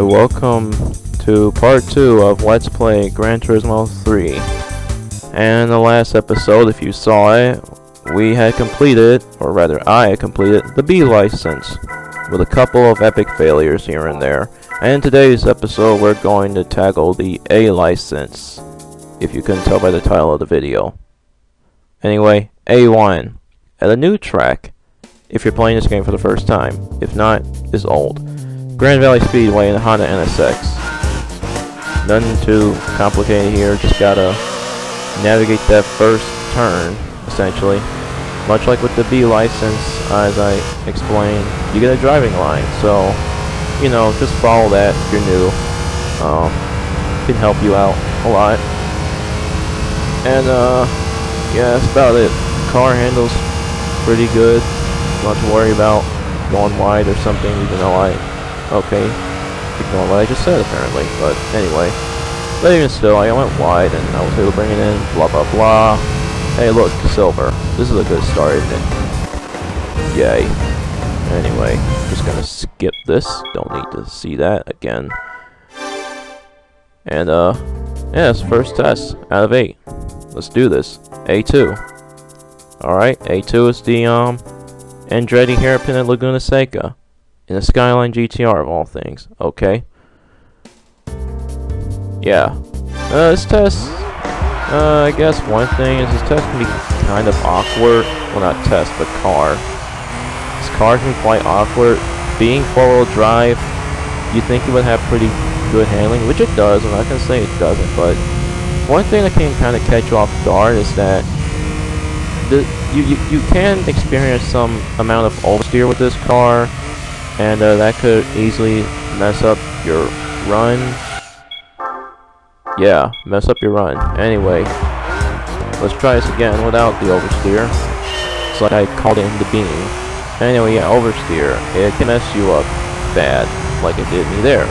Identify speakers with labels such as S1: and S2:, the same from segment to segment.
S1: welcome to part 2 of Let's Play Gran Turismo 3. And in the last episode, if you saw it, we had completed, or rather I had completed, the B license, with a couple of epic failures here and there. And in today's episode, we're going to tackle the A license, if you couldn't tell by the title of the video. Anyway, A1, at a new track, if you're playing this game for the first time. If not, it's old. Grand Valley Speedway in the Honda NSX. Nothing too complicated here, just gotta navigate that first turn, essentially. Much like with the B license, as I explained, you get a driving line, so, you know, just follow that if you're new. Can help you out a lot. And, yeah, that's about it. Car handles pretty good. Not to worry about going wide or something, even though okay, ignore what I just said apparently, but anyway. But even still, I went wide and I was able to bring it in, blah blah blah. Hey look, silver. This is a good start, isn't it? Yay. Anyway, just gonna skip this, don't need to see that again. And yeah, it's first test out of 8. Let's do this. A2. Alright, A2 is the Andretti hairpin at Laguna Seca in the Skyline GTR of all things. Okay. Yeah. This test, I guess one thing is this test can be kind of awkward. Well, not test, but car. This car can be quite awkward. Being four-wheel drive, you think it would have pretty good handling, which it does. I'm not gonna say it doesn't, but one thing that can kind of catch you off guard is that you can experience some amount of oversteer with this car, and that could easily mess up your run. Yeah, mess up your run. Anyway, let's try this again without the oversteer. It's like I called it in the beam. Anyway, yeah, oversteer. It can mess you up bad, like it did me there.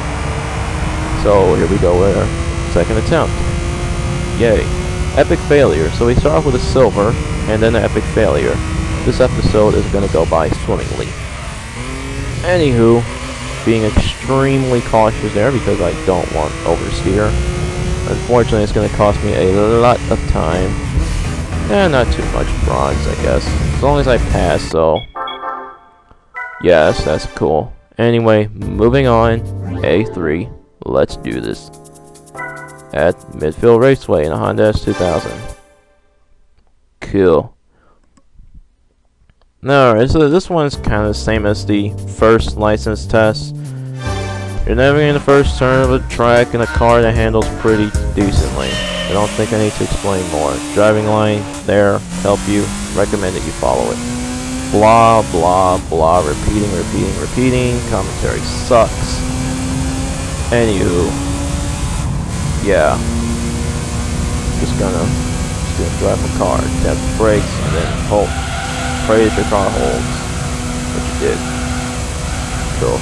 S1: So here we go with our second attempt. Yay. Epic failure. So we start off with a silver, and then an epic failure. This episode is going to go by swimmingly. Anywho, being extremely cautious there because I don't want oversteer. Unfortunately, it's going to cost me a lot of time. And not too much bronze, I guess. As long as I pass, so... yes, that's cool. Anyway, moving on. A3. Let's do this. At Midfield Raceway in a Honda S2000. Cool. Alright, so this one's kind of the same as the first license test. You're navigating the first turn of a track in a car that handles pretty decently. I don't think I need to explain more. Driving line there, help you, recommend that you follow it. Blah, blah, blah, repeating, commentary sucks. Anywho, yeah. Just gonna drive a car, tap the brakes, and then hold. Pray that your car holds. Which you did. Cool.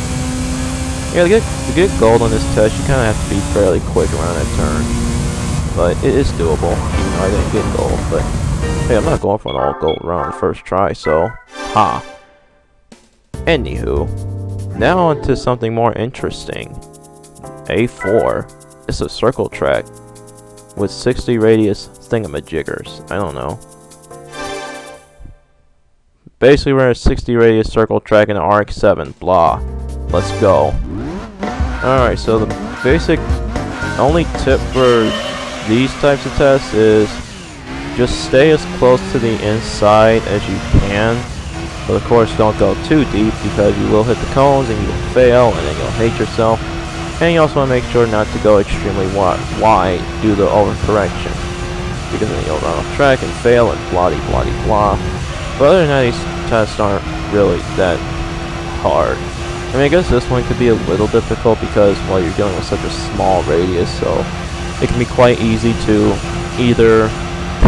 S1: Yeah, to get gold on this test, you kind of have to be fairly quick around that turn. But it is doable, even though I didn't get gold. But hey, I'm not going for an all gold run the first try, so ha. Anywho, now on to something more interesting. A4. It's a circle track with 60 radius thingamajiggers. I don't know. Basically, we're at a 60 radius circle track in the RX-7. Blah. Let's go. Alright, so the basic only tip for these types of tests is just stay as close to the inside as you can. But of course, don't go too deep because you will hit the cones and you will fail and then you'll hate yourself. And you also want to make sure not to go extremely wide due to overcorrection. Because then you'll run off track and fail and blah blah blah. But other than that, these tests aren't really that hard. I mean, I guess this one could be a little difficult because, well, you're dealing with such a small radius, so it can be quite easy to either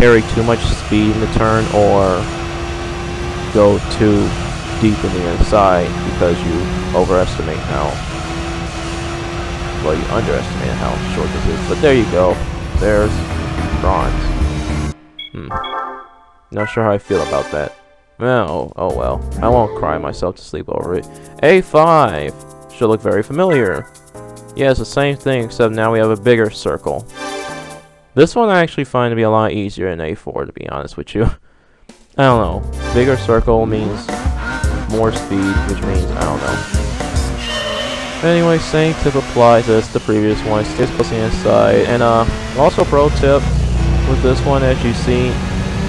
S1: carry too much speed in the turn or go too deep in the inside because you overestimate how... well, you underestimate how short this is. But there you go. There's bronze. Not sure how I feel about that. Oh well. I won't cry myself to sleep over it. A5 should look very familiar. Yeah, it's the same thing, except now we have a bigger circle. This one I actually find to be a lot easier in A4, to be honest with you. I don't know. Bigger circle means more speed, which means, I don't know. Anyway, same tip applies as the previous one. Stay close to the inside. And also pro tip with this one, as you see,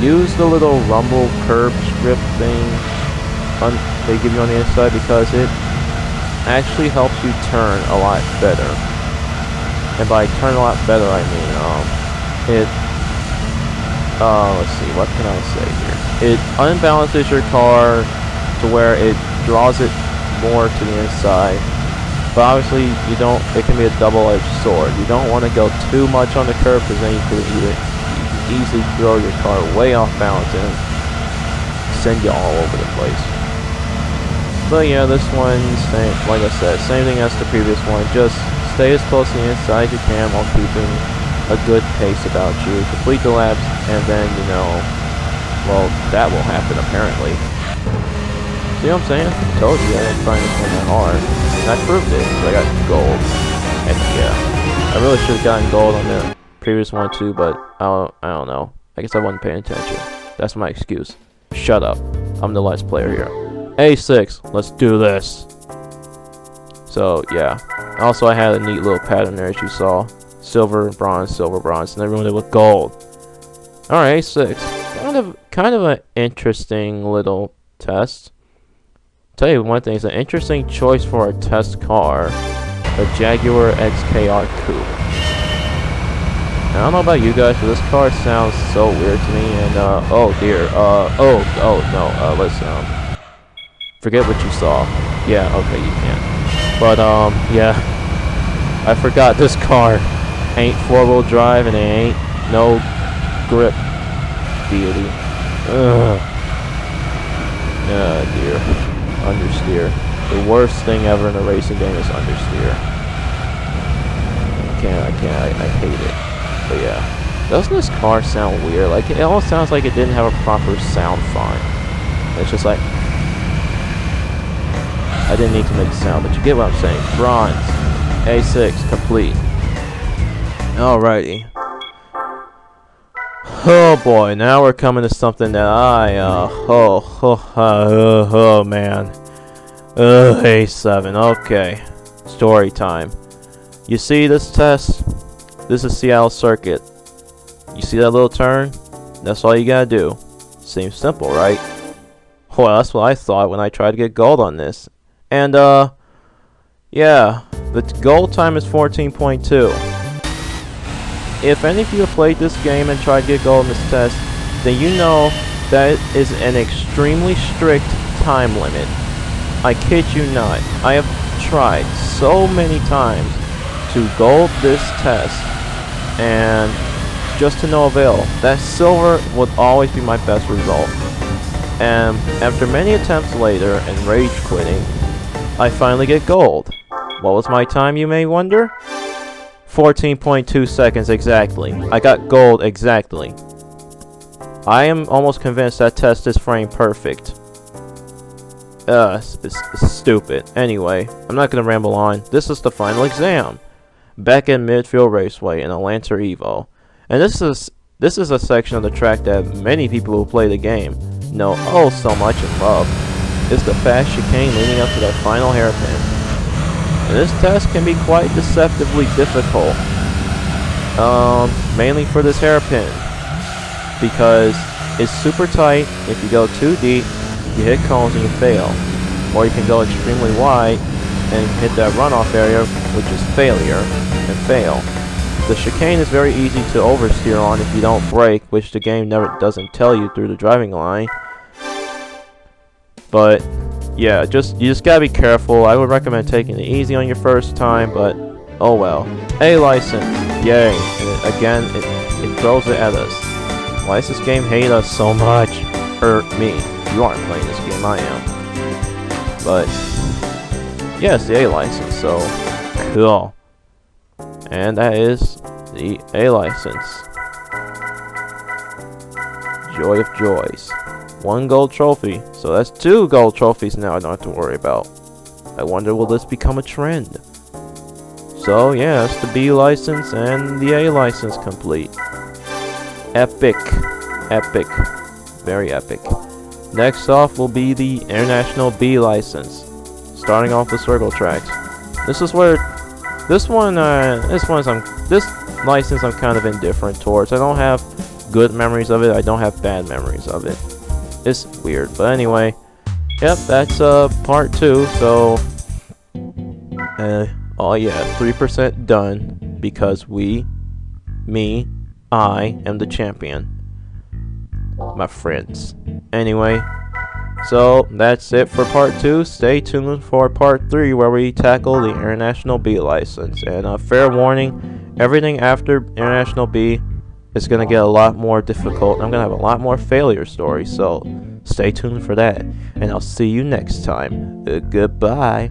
S1: use the little rumble curb strip thing they give you on the inside, because it actually helps you turn a lot better. And by turn a lot better, I mean, let's see, what can I say here? It unbalances your car to where it draws it more to the inside. But obviously, it can be a double-edged sword. You don't want to go too much on the curb, because then you could easily throw your car way off balance and send you all over the place. But yeah, this one, like I said, same thing as the previous one. Just stay as close to the inside as you can while keeping a good pace about you. Complete the laps, and then, well, that will happen apparently. See what I'm saying? I told you I didn't find this one that hard. And I proved it, so I got gold. And yeah, I really should have gotten gold on the previous one too, but I don't know. I guess I wasn't paying attention. That's my excuse. Shut up. I'm the last player here. A6, let's do this. So yeah. Also, I had a neat little pattern there, as you saw. Silver, bronze, and everyone did with gold. Alright, A6. Kind of an interesting little test. Tell you one thing, it's an interesting choice for a test car. A Jaguar XKR Coupe. Now, I don't know about you guys, but this car sounds so weird to me, and oh dear, let's forget what you saw. Yeah, okay, you can. But yeah, I forgot this car ain't 4-wheel drive, and it ain't no grip deity. Ugh. Oh dear. Understeer. The worst thing ever in a racing game is understeer. I hate it. But yeah. Doesn't this car sound weird? Like, it almost sounds like it didn't have a proper sound font. It's just like, I didn't need to make a sound, but you get what I'm saying. Bronze. A6, complete. Alrighty. Oh boy, now we're coming to something that oh man. A7, okay. Story time. You see this test? This is Seattle Circuit. You see that little turn? That's all you gotta do. Seems simple, right? Well, that's what I thought when I tried to get gold on this. And, yeah. The gold time is 14.2. If any of you have played this game and tried to get gold in this test, then you know that is an extremely strict time limit. I kid you not. I have tried so many times to gold this test, and just to no avail. That silver would always be my best result. And after many attempts later and rage quitting, I finally get gold. What was my time, you may wonder? 14.2 seconds exactly. I got gold exactly. I am almost convinced that test is frame perfect. It's stupid. Anyway, I'm not gonna ramble on. This is the final exam. Back at Midfield Raceway in Atlanta Evo. And this is a section of the track that many people who play the game know oh so much and love. It's the fast chicane leading up to that final hairpin. And this test can be quite deceptively difficult. Mainly for this hairpin. Because it's super tight. If you go too deep, you hit cones and you fail. Or you can go extremely wide and hit that runoff area, which is failure, and fail. The chicane is very easy to oversteer on if you don't brake, which the game never doesn't tell you through the driving line. But yeah, you just gotta be careful. I would recommend taking it easy on your first time, but oh well. A license, yay! And again, it throws it at us. Why does this game hate us so much? Me. You aren't playing this game, I am. But yeah, it's the A license, so cool. And that is the A license. Joy of joys. 1 gold trophy. So that's 2 gold trophies now I don't have to worry about. I wonder, will this become a trend? So yeah, that's the B license and the A license complete. Epic. Epic. Very epic. Next off will be the International B license. Starting off with circle tracks. This is where this license I'm kind of indifferent towards. I don't have good memories of it. I don't have bad memories of it. It's weird, but anyway. Yep, that's part 2. So oh yeah, 3% done because I am the champion. My friends. Anyway, so that's it for part 2. Stay tuned for part 3 where we tackle the International B license. And fair warning, everything after International B is going to get a lot more difficult. I'm going to have a lot more failure stories, so stay tuned for that. And I'll see you next time. Goodbye.